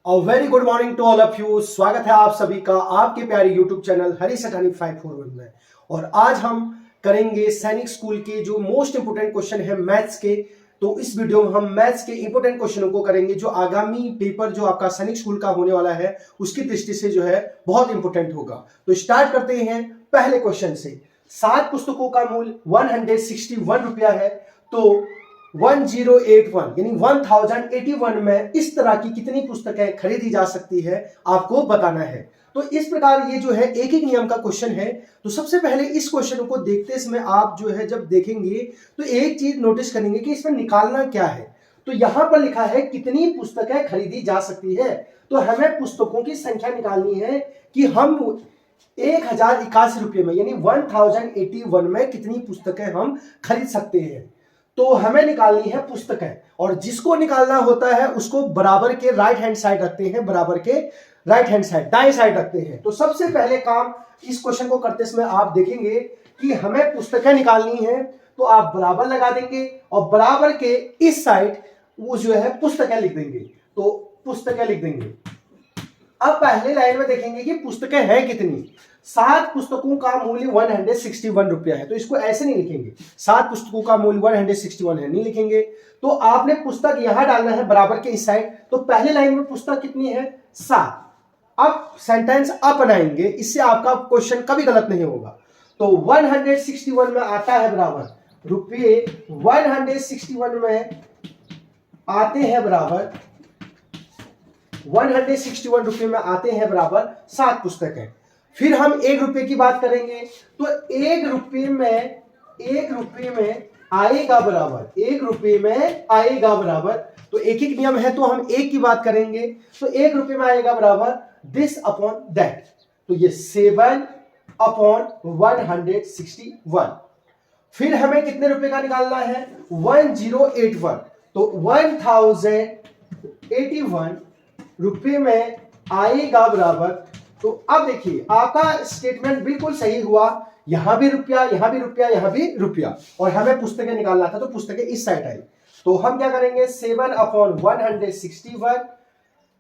Very good morning to all of you. स्वागत है आप सभी का आपके प्यारे यूट्यूब चैनल हरी सठानी 541 में। और आज हम करेंगे सैनिक स्कूल के जो मोस्ट इंपोर्टेंट क्वेश्चन है मैथ्स के। तो इस वीडियो में हम मैथ्स के इंपोर्टेंट क्वेश्चनों को करेंगे जो आगामी पेपर जो आपका सैनिक स्कूल का होने वाला है उसकी दृष्टि से जो है बहुत इंपोर्टेंट होगा। तो स्टार्ट करते हैं पहले क्वेश्चन से। 7 पुस्तकों का मूल्य 161 रुपया है। तो 1081 यानी 1081 में इस तरह की कितनी पुस्तकें खरीदी जा सकती है आपको बताना है। तो इस प्रकार ये जो है एक एक नियम का क्वेश्चन है। तो सबसे पहले इस क्वेश्चन को देखते समय आप जो है जब देखेंगे तो एक चीज नोटिस करेंगे कि इसमें निकालना क्या है। तो यहां पर लिखा है कितनी पुस्तकें खरीदी जा सकती है। तो हमें पुस्तकों की संख्या निकालनी है कि हम 1081 रुपये में यानी 1081 में कितनी पुस्तकें हम खरीद सकते हैं। तो हमें निकालनी है पुस्तकें और जिसको निकालना होता है उसको बराबर के राइट हैंड साइड रखते हैं, बराबर के राइट हैंड साइड दाएं साइड रखते हैं। तो सबसे पहले काम इस क्वेश्चन को करते समय आप देखेंगे कि हमें पुस्तकें निकालनी है। तो आप बराबर लगा देंगे और बराबर के इस साइड वो जो है पुस्तकें लिख देंगे। तो पुस्तकें लिख देंगे। अब पहले लाइन में देखेंगे कि पुस्तकें हैं कितनी। 7 पुस्तकों का मूल्य 161 रुपया है। तो इसको ऐसे नहीं लिखेंगे 7 पुस्तकों का मूल्य 161 है, नहीं लिखेंगे। तो आपने पुस्तक यहां डालना है बराबर के इस साइड। तो पहले लाइन में पुस्तक कितनी है 7। अब सेंटेंस अप बनाएंगे, इससे आपका क्वेश्चन कभी गलत नहीं होगा। तो 161 में आता है बराबर रुपये 161 में आते हैं बराबर 161 रुपये में आते हैं बराबर 7 पुस्तकें। फिर हम 1 रुपये की बात करेंगे तो 1 रुपये में आएगा बराबर 1 रुपये में आएगा बराबर। तो एक एक नियम है तो हम एक की बात करेंगे। तो 1 रुपये में आएगा बराबर दिस अपॉन दैट। तो ये 7 अपॉन 161। फिर हमें कितने रुपए का निकालना है 1081। तो 1081 रुपये में आएगा बराबर। तो अब देखिए आपका स्टेटमेंट बिल्कुल सही हुआ। यहां भी रुपया, यहां भी रुपया, यहां भी रुपया और हमें पुस्तकें निकालना था। तो पुस्तकें इस साइड आई। तो हम क्या करेंगे 7 अपॉन 161।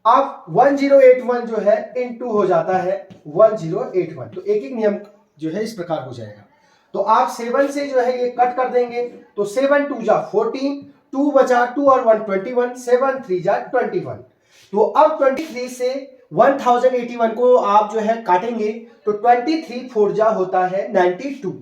अब 1081 जो है इनटू हो जाता है 1081। तो एक एक नियम जो है इस प्रकार हो जाएगा। तो आप 7 से जो है ये कट कर देंगे। तो 7 2 जा 14, 2 बचा 2 और 1 21, 7 3 जा 21। तो अब 23 से 1081 को आप जो है काटेंगे तो 23 4 जा होता है 92।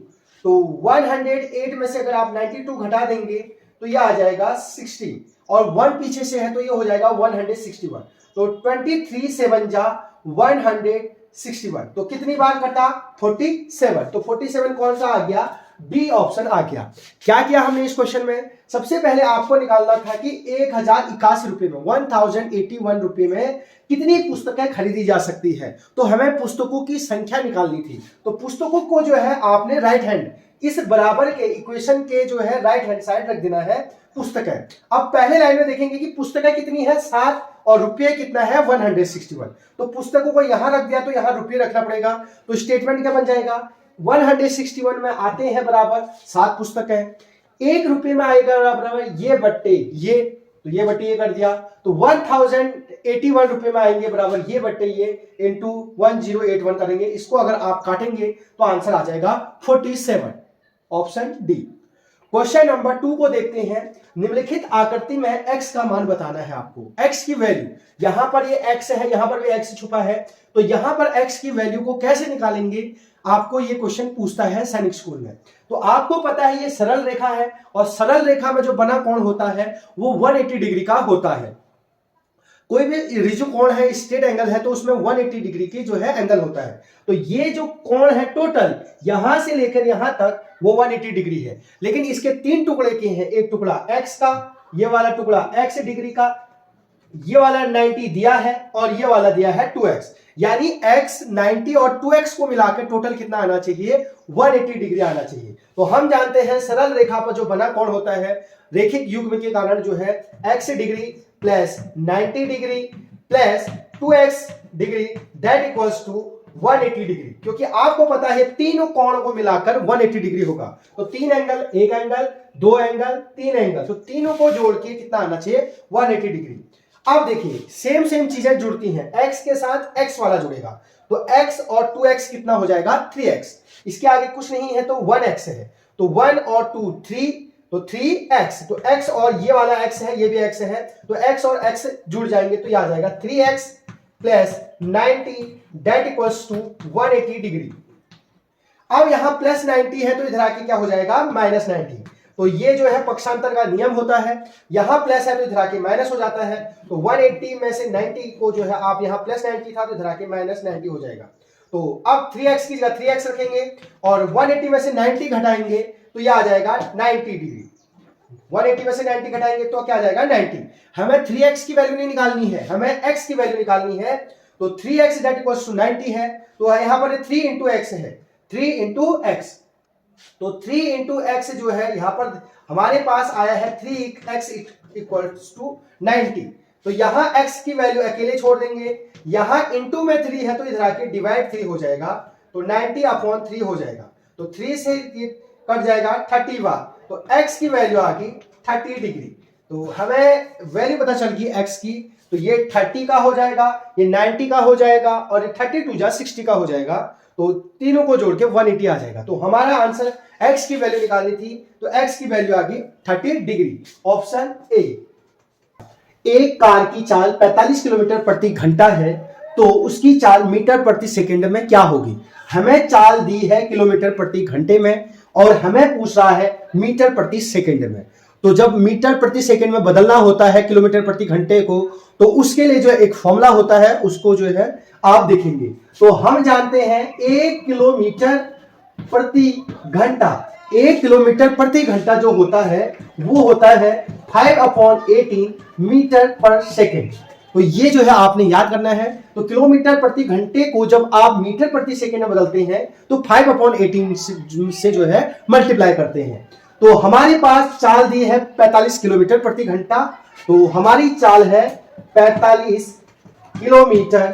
तो 108 में से अगर आप 92 घटा देंगे तो ये आ जाएगा 60 और 1 पीछे से है तो ये हो जाएगा 161। तो 23 7 जा 161। तो कितनी बार कटा 47। तो 47 कौन सा आ गया बी ऑप्शन आ गया। क्या किया हमने इस क्वेश्चन में सबसे पहले आपको निकालना था कि 1081 रुपये में 1081 रुपये में कितनी पुस्तकें खरीदी जा सकती है। तो हमें पुस्तकों की संख्या निकालनी थी। तो पुस्तकों को जो है आपने राइट हैंड इस बराबर के इक्वेशन के जो है राइट हैंड साइड रख देना है पुस्तकें। अब पहले लाइन में देखेंगे कि पुस्तकें कितनी है 7 और रुपये कितना है 161। तो पुस्तकों को यहां रख दिया तो यहां रुपये रखना पड़ेगा। तो स्टेटमेंट क्या बन जाएगा 161 में आते हैं बराबर 7 पुस्तकें। 1 रुपये में आएगा बराबर ये बट्टे ये, तो ये बट्टे ये कर दिया। तो 1081 रुपये में आएंगे बराबर ये बट्टे ये इंटू 1081 करेंगे। इसको अगर आप काटेंगे तो आंसर आ जाएगा 47 ऑप्शन डी। क्वेश्चन नंबर 2 को देखते हैं। निम्नलिखित आकृति में x का मान बताना है आपको। x की वैल्यू यहां पर ये x है, यहां पर भी x छुपा है। तो यहां पर x की वैल्यू को कैसे निकालेंगे आपको ये क्वेश्चन पूछता है सैनिक स्कूल में। तो आपको पता है ये सरल रेखा है और सरल रेखा में जो बना कोण होता है वो 180 डिग्री का होता है। कोई भी रिजु कोण है स्ट्रेट एंगल है तो उसमें 180 डिग्री की जो है एंगल होता है। तो ये जो कोण है टोटल यहां से लेकर यहां तक वो 180 डिग्री है। लेकिन इसके 3 टुकड़े के हैं। एक टुकड़ा x का, ये वाला टुकड़ा x डिग्री का, ये वाला 90 दिया है और ये वाला दिया है 2x। यानी x 90 और 2x को मिलाकर टोटल कितना आना चाहिए 180 डिग्री आना चाहिए। तो हम जानते हैं सरल रेखा पर जो बना कोण होता है रेखिक युग्म के कारण जो है x degree plus 90 degree plus 2x degree that equals to 180 degree. क्योंकि आपको पता है तीनों कोणों को मिलाकर 180 डिग्री होगा। तो 3 एंगल, एक एंगल, 2 एंगल, 3 एंगल, तो तीनों को जोड़ के कितना आना चाहिए 180 डिग्री। अब देखिए सेम सेम चीजें जुड़ती हैं, x के साथ x वाला जुड़ेगा तो x और 2x कितना हो जाएगा 3x, इसके आगे कुछ नहीं है तो 1x है, तो 1 और 2 3, तो 3x, तो x और ये वाला x है, ये भी x है, तो x और x जुड़ जाएंगे तो ये आ जाएगा 3x plus 90 that equals to 180 degree. अब यहां प्लस 90 है तो इधर आके क्या हो जाएगा माइनस 90, तो ये जो है पक्षांतर का नियम होता है, यहां प्लस है तो इधर आके माइनस हो जाता है, तो 180 में से 90 को जो है आप यहां प्लस 90 था तो इधर आके माइनस 90 हो जाएगा। तो अब 3x की जगह 3x रखेंगे और 180 में से 90 घटाएंगे तो यह आ जाएगा 90 डिग्री। 180 में से 90 घटाएंगे तो क्या आ जाएगा 90। हमें 3x की वैल्यू नहीं निकालनी है, हमें x की वैल्यू निकालनी है, तो 3x दैट इक्वल्स टू 90 है, तो यहां पर 3 इंटू एक्स है, 3 इंटू एक्स, तो 3 इंटू एक्स जो है यहां पर हमारे पास आया है 3x इक्वल्स टू 90, तो यहां x की वैल्यू अकेले छोड़ देंगे, यहां इंटू में 3 है तो इधर आके डिवाइड 3 हो जाएगा, तो 90 अपॉन 3 हो जाएगा, तो 3 से कट जाएगा 30 बार, तो x की वैल्यू आ गई 30 डिग्री। तो हमें वैल्यू पता चल गई x की, तो ये 30 का हो जाएगा, ये 90 का हो जाएगा और ये 32 जा 60 का हो जाएगा, तो तीनों को जोड़ के 180 आ जाएगा। तो हमारा आंसर x की वैल्यू निकालनी थी, तो x की वैल्यू आ गई 30 डिग्री, ऑप्शन ए। एक कार की चाल 45 किलोमीटर प्रति घंटा है तो उसकी चाल मीटर प्रति सेकंड में क्या होगी। हमें चाल दी है किलोमीटर प्रति घंटे में और हमें पूछ रहा है मीटर प्रति सेकंड में, तो जब मीटर प्रति सेकंड में बदलना होता है किलोमीटर प्रति घंटे को, तो उसके लिए जो एक फॉर्मूला होता है उसको जो है आप देखेंगे। तो हम जानते हैं 1 किलोमीटर प्रति घंटा, 1 किलोमीटर प्रति घंटा जो होता है वो होता है 5/18 मीटर पर सेकेंड। तो ये जो है आपने याद करना है, तो किलोमीटर प्रति घंटे को जब आप मीटर प्रति सेकेंड में बदलते हैं तो 5/18 से जो है मल्टीप्लाई करते हैं। तो हमारे पास चाल दी है 45 किलोमीटर प्रति घंटा, तो हमारी चाल है 45 किलोमीटर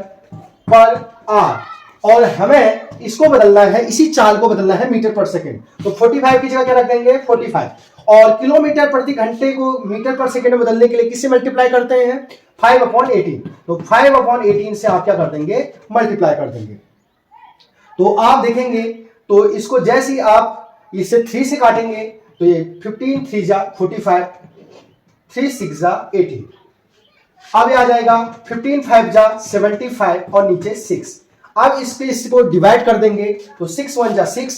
पर आवर और हमें इसको बदलना है, इसी चाल को बदलना है मीटर पर सेकेंड, तो 45 की जगह क्या रख देंगे 45, और किलोमीटर प्रति घंटे को मीटर पर सेकेंड में बदलने के लिए किससे मल्टीप्लाई करते हैं 5/18, तो 5/18 से आप क्या कर देंगे मल्टीप्लाई कर देंगे। तो आप देखेंगे तो इसको जैसे ही आप इसे 3 से काटेंगे तो ये 15 3 जा 45, 3 6 जा 18, अब ये आ जाएगा 15 5 जा 75 और नीचे 6। अब इसको डिवाइड कर देंगे तो 6 1 जा 6,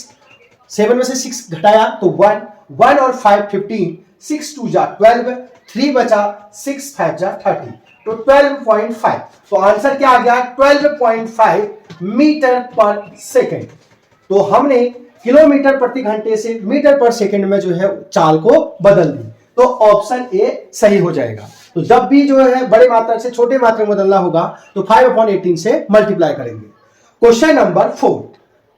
7 में से 6 घटाया तो 1 और 5 15, 6 2 जा 12, 3 बचा 6 5 जा 30, तो 12.5, तो आंसर क्या आ गया 12.5 मीटर पर सेकेंड। तो हमने किलोमीटर प्रति घंटे से मीटर पर सेकेंड में जो है चाल को बदल दी, तो ऑप्शन ए सही हो जाएगा। तो जब भी जो है बड़े मात्रक से छोटे मात्रक में बदलना होगा तो 5/18 से मल्टीप्लाई करेंगे। क्वेश्चन नंबर 4,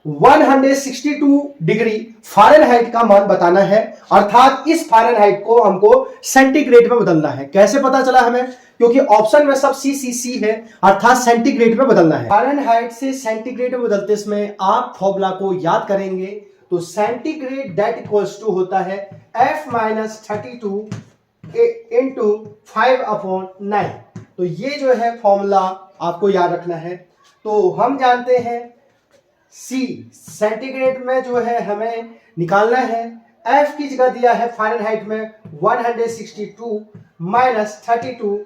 162 डिग्री फ़ारेनहाइट का मान बताना है, अर्थात इस फ़ारेनहाइट को हमको सेंटीग्रेड में बदलना है। कैसे पता चला हमें, क्योंकि ऑप्शन में सब सी है, अर्थात सेंटीग्रेड में बदलना है। फ़ारेनहाइट से सेंटीग्रेड में बदलते समय आप फॉर्मूला को याद करेंगे, तो सेंटीग्रेड दैट इक्वल्स टू होता है F-32 इंटू 5/9, तो ये जो है फॉर्मूला आपको याद रखना है। तो हम जानते हैं सी सेंटीग्रेड में जो है हमें निकालना है, एफ की जगह दिया है फ़ारेनहाइट में 162 माइनस 32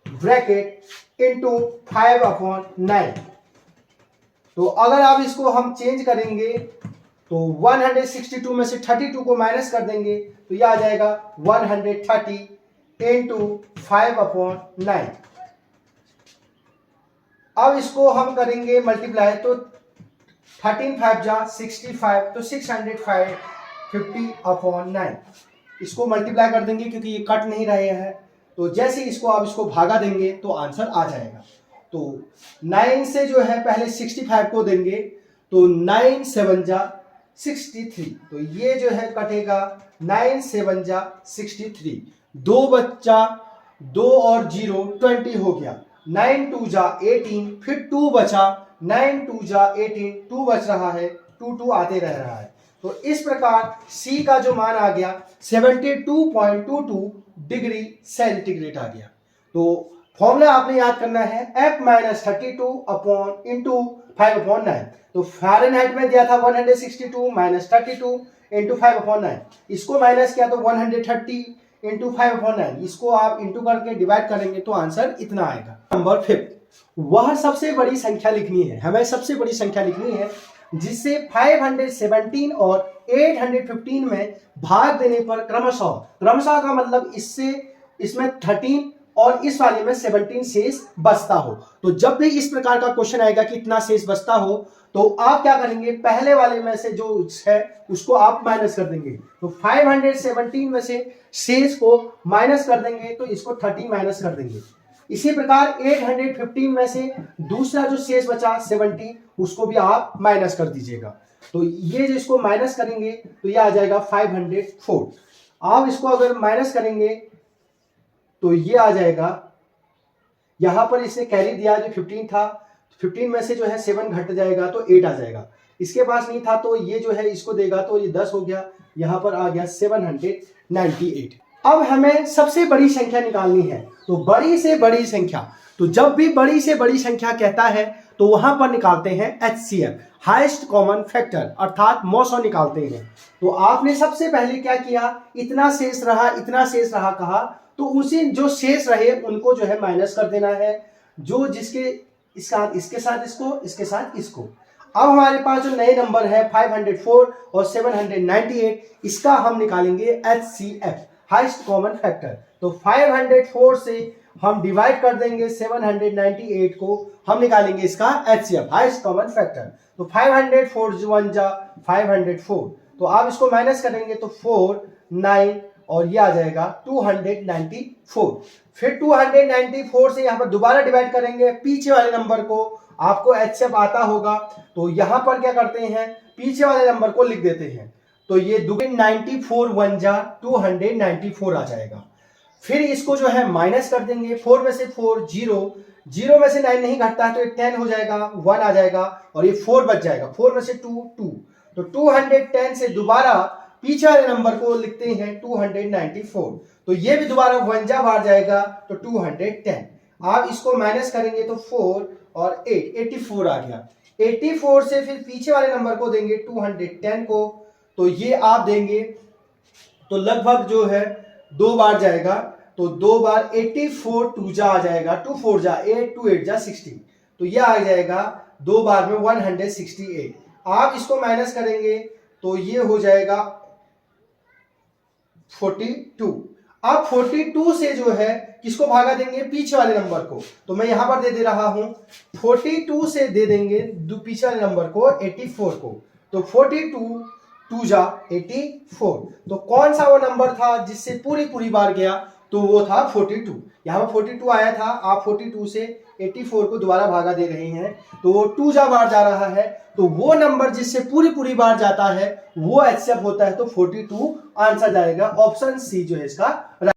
ब्रैकेट इंटू 5/9, तो अगर आप इसको हम चेंज करेंगे तो 162 में से 32 को माइनस कर देंगे तो यह आ जाएगा 130 इंटू 5/9। अब इसको हम करेंगे मल्टीप्लाई, तो 13 5 जा 65, तो 650/9, इसको मल्टीप्लाई कर देंगे क्योंकि ये कट नहीं रहे हैं, तो जैसे इसको आप इसको भागा देंगे तो आंसर आ जाएगा। तो 9 से जो है पहले 65 को देंगे तो 9 7 जा 63, तो ये जो है कटेगा 9 7 जा 63, 2 बच्चा 2 और 0 20 हो गया, 9 2 जा 18, फिर 2 बचा, 9 2 जा 18, 2 बच रहा है, 2 2 आते रह रहा है। तो इस प्रकार C का जो मान आ गया 72.22 डिग्री सेंटीग्रेड आ गया। तो फॉर्मूला आपने याद करना है f माइनस 32 अपॉन इंटू 5/9। तो फ़ारेनहाइट में दिया था 162 माइनस 32 इंटू 5/9, इसको माइनस किया तो 130 इंटू 5/9, इसको आप इंटू करके डिवाइड करेंगे तो आंसर इतना आएगा। नंबर 5, वह सबसे बड़ी संख्या लिखनी है, हमें सबसे बड़ी संख्या लिखनी है जिससे 517 और 815 में भाग देने पर क्रमशः का मतलब इसमें 13 और इस वाले में 17 शेष बचता हो। तो जब भी इस प्रकार का क्वेश्चन आएगा कि इतना शेष बचता हो तो आप क्या करेंगे, पहले वाले में से जो है उसको आप माइनस कर देंगे। तो 517 में से शेष को माइनस कर देंगे तो इसको 13 माइनस कर देंगे। इसी प्रकार 815 में से दूसरा जो शेष बचा 70 उसको भी आप माइनस कर दीजिएगा। तो ये जो इसको माइनस करेंगे तो ये आ जाएगा 504। आप इसको अगर माइनस करेंगे तो ये आ जाएगा, यहां पर इसने कैरी दिया जो 15 था, 15 में से जो है 7 घट जाएगा तो 8 आ जाएगा। इसके पास नहीं था तो ये जो है इसको देगा तो ये 10 हो गया, यहां पर आ गया 798। अब हमें सबसे बड़ी संख्या निकालनी है, तो बड़ी से बड़ी संख्या, तो जब भी बड़ी से बड़ी संख्या कहता है तो वहां पर निकालते हैं HCF, हाईएस्ट कॉमन फैक्टर, अर्थात मौसौ निकालते हैं। तो आपने सबसे पहले क्या किया, इतना शेष रहा कहा, तो उसी जो शेष रहे उनको जो है माइनस कर देना है, जो जिसके इसके साथ इसको। अब हमारे पास जो नए नंबर है 504 और 798, इसका हम निकालेंगे HCF, हाईएस्ट कॉमन फैक्टर। तो 504 से हम डिवाइड कर देंगे 798 को, हम निकालेंगे इसका HCF, हाईएस्ट कॉमन फैक्टर। तो 504 1 जा 504, तो आप इसको माइनस करेंगे तो 4 9 और ये आ जाएगा 294। फिर 294 से यहाँ पर दोबारा डिवाइड करेंगे पीछे वाले नंबर को, आपको HCF आता होगा तो यहाँ पर क्या करते हैं, पीछे वाले नंबर को लिख देते हैं। तो ये 294 1 जा 294 आ जाएगा। फिर इसको जो है माइनस कर देंगे, 4 में से 4 0 में से 9 नहीं घटता है तो ये 10 हो जाएगा, 1 आ जाएगा और ये 4 बच जाएगा, 4 में से 2 2, तो 210 से दोबारा पीछे वाले नंबर को लिखते हैं 294, तो ये भी दोबारा 1 जा बाहर जाएगा तो 210। आप इसको माइनस करेंगे तो 4 और 8 84 आ गया। 84 से फिर पीछे वाले नंबर को देंगे 210 को, तो ये आप देंगे तो लगभग जो है 2 बार जाएगा, तो 2 बार 84 2 जा आ जाएगा, 2 4 जा 8 2 8 जा 16, तो ये आ जाएगा 2 बार में 168। आप इसको माइनस करेंगे तो ये हो जाएगा 42। अब 42 से जो है किसको भागा देंगे, पीछे वाले नंबर को, तो मैं यहां पर दे रहा हूं 42 से दे देंगे पीछे वाले नंबर को 84 को, तो 42 2 जा 84। तो कौन सा वो नंबर था जिससे पूरी बार गया, तो वो था 42। यहाँ पर 42 आया था, आप 42 से 84 को दोबारा भागा दे रहे हैं तो वो 2 जा बार जा रहा है, तो वो नंबर जिससे पूरी बार जाता है वो HCF होता है, तो 42 आंसर जाएगा, ऑप्शन सी जो है इसका